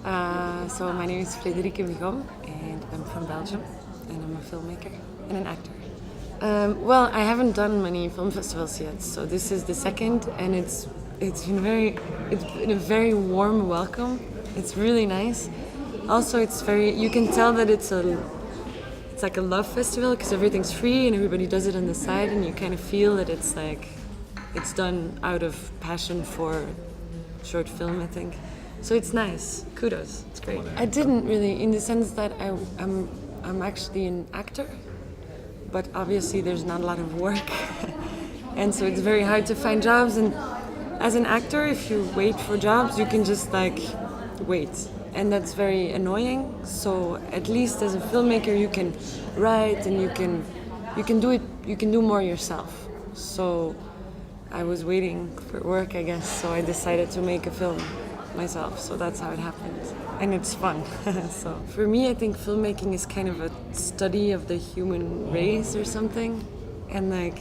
So my name is Frederike Migom, and I'm from Belgium, and I'm a filmmaker and an actor. Well, I haven't done many film festivals yet, so this is the second, and it's been a very warm welcome. It's really nice. Also, you can tell that it's like a love festival because everything's free and everybody does it on the side, and you kind of feel that it's done out of passion for short film, I think. So it's nice. Kudos. It's great. I didn't really, in the sense that I'm actually an actor, but obviously there's not a lot of work, and so it's very hard to find jobs. And as an actor, if you wait for jobs, you can just wait, and that's very annoying. So at least as a filmmaker, you can write and you can do it. You can do more yourself. So I was waiting for work, I guess. So I decided to make a film myself. So that's how it happened, and it's fun. So for me, I think filmmaking is kind of a study of the human race or something, and I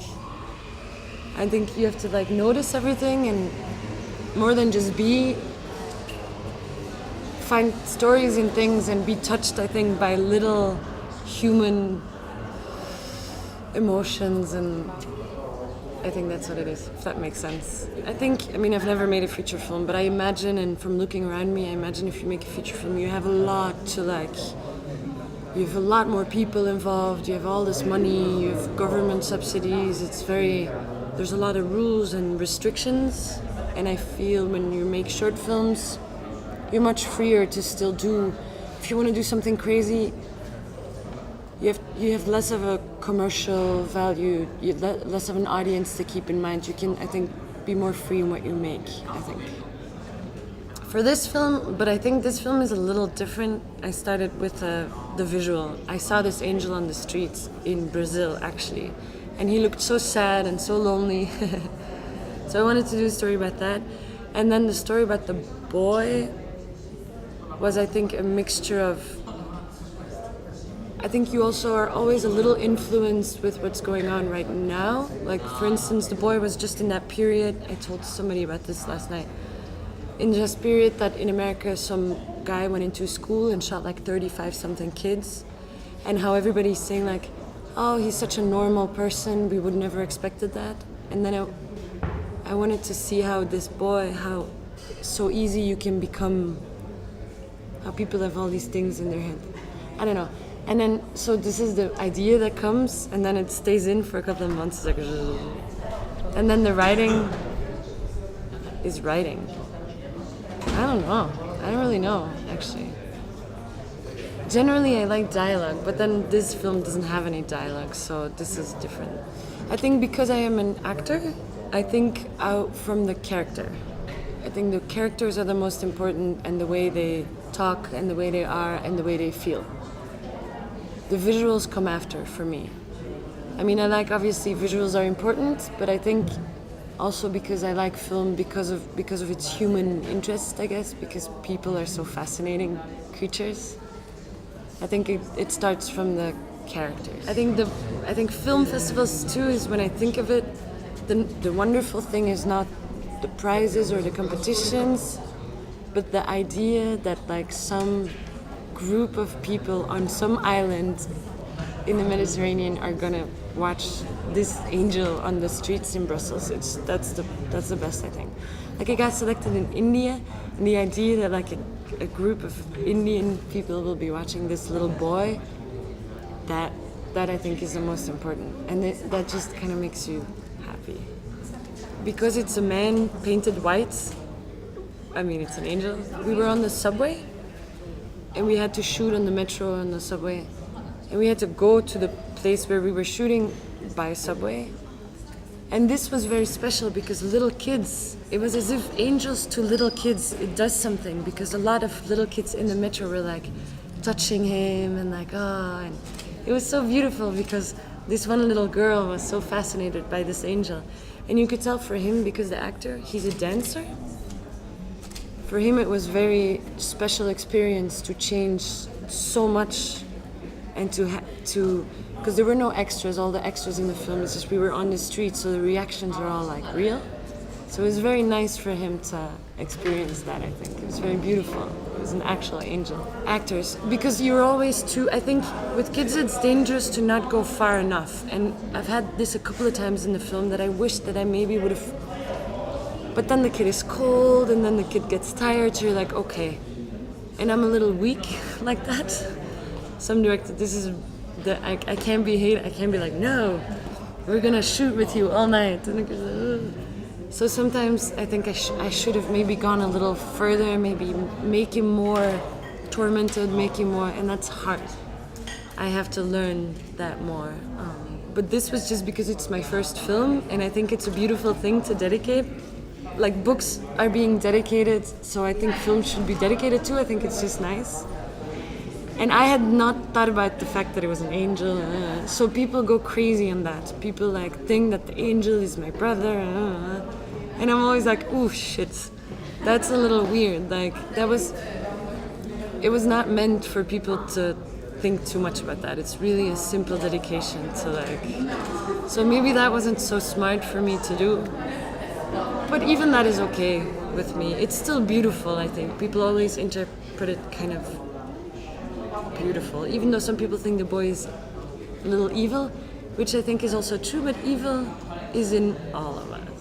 think you have to notice everything, and more than just find stories in things and be touched, I think, by little human emotions, and I think that's what it is, if that makes sense. I've never made a feature film, but I imagine, and from looking around me, I imagine if you make a feature film, you have a lot you have a lot more people involved, you have all this money, you have government subsidies, there's a lot of rules and restrictions, and I feel when you make short films, you're much freer to still do, if you want to do something crazy, you have less of a commercial value, less of an audience to keep in mind. You can, I think, be more free in what you make, I think. For this film, but I think this film is a little different. I started with the visual. I saw this angel on the streets in Brazil, actually, and he looked so sad and so lonely. So I wanted to do a story about that. And then the story about the boy was, I think, a mixture of, I think you also are always a little influenced with what's going on right now. Like, for instance, the boy was just in that period, I told somebody about this last night, in this period that in America some guy went into school and shot 35 something kids, and how everybody's saying oh, he's such a normal person, we would never expected that. And then I wanted to see how this boy, how so easy you can become, how people have all these things in their head. I don't know. And then, so this is the idea that comes, and then it stays in for a couple of months. And then the writing is writing. I don't know. I don't really know, actually. Generally, I like dialogue, but then this film doesn't have any dialogue, so this is different. I think because I am an actor, I think out from the character. I think the characters are the most important, and the way they talk, and the way they are, and the way they feel. The visuals come after, for me. Obviously visuals are important, but I think also because I like film because of its human interest, I guess, because people are so fascinating creatures. I think it starts from the characters. I think film festivals too is, when I think of it, the wonderful thing is not the prizes or the competitions, but the idea that some group of people on some island in the Mediterranean are gonna watch this angel on the streets in Brussels. That's the best, I think. I got selected in India, and the idea that a group of Indian people will be watching this little boy, that I think is the most important, and that just kind of makes you happy. Because it's a man painted white, it's an angel. We were on the subway, and we had to shoot on the metro and the subway, and we had to go to the place where we were shooting by subway, and this was very special because little kids, it was as if angels to little kids, it does something, because a lot of little kids in the metro were touching him and and it was so beautiful because this one little girl was so fascinated by this angel, and you could tell for him, because the actor, he's a dancer. For him, it was very special experience to change so much, and because there were no extras. All the extras in the film is just we were on the street, so the reactions were all real. So it was very nice for him to experience that, I think. It was very beautiful. It was an actual angel. Actors, because you're always too, I think with kids it's dangerous to not go far enough. And I've had this a couple of times in the film that I wish that I maybe would have, but then the kid is cold and then the kid gets tired, so you're like, okay. And I'm a little weak like that. Some director, this is, I can't be like, no, we're gonna shoot with you all night. And it goes, ugh. So sometimes I think I should have maybe gone a little further, maybe make him more tormented, make him more, and that's hard. I have to learn that more. But this was just because it's my first film, and I think it's a beautiful thing to dedicate. Like books are being dedicated, so I think film should be dedicated too. I think it's just nice. And I had not thought about the fact that it was an angel. So people go crazy on that. People like think that the angel is my brother. And I'm always like, ooh, shit. That's a little weird. Like it was not meant for people to think too much about that. It's really a simple dedication to like, so maybe that wasn't so smart for me to do. But even that is okay with me. It's still beautiful, I think. People always interpret it kind of beautiful, even though some people think the boy is a little evil, which I think is also true, but evil is in all of us.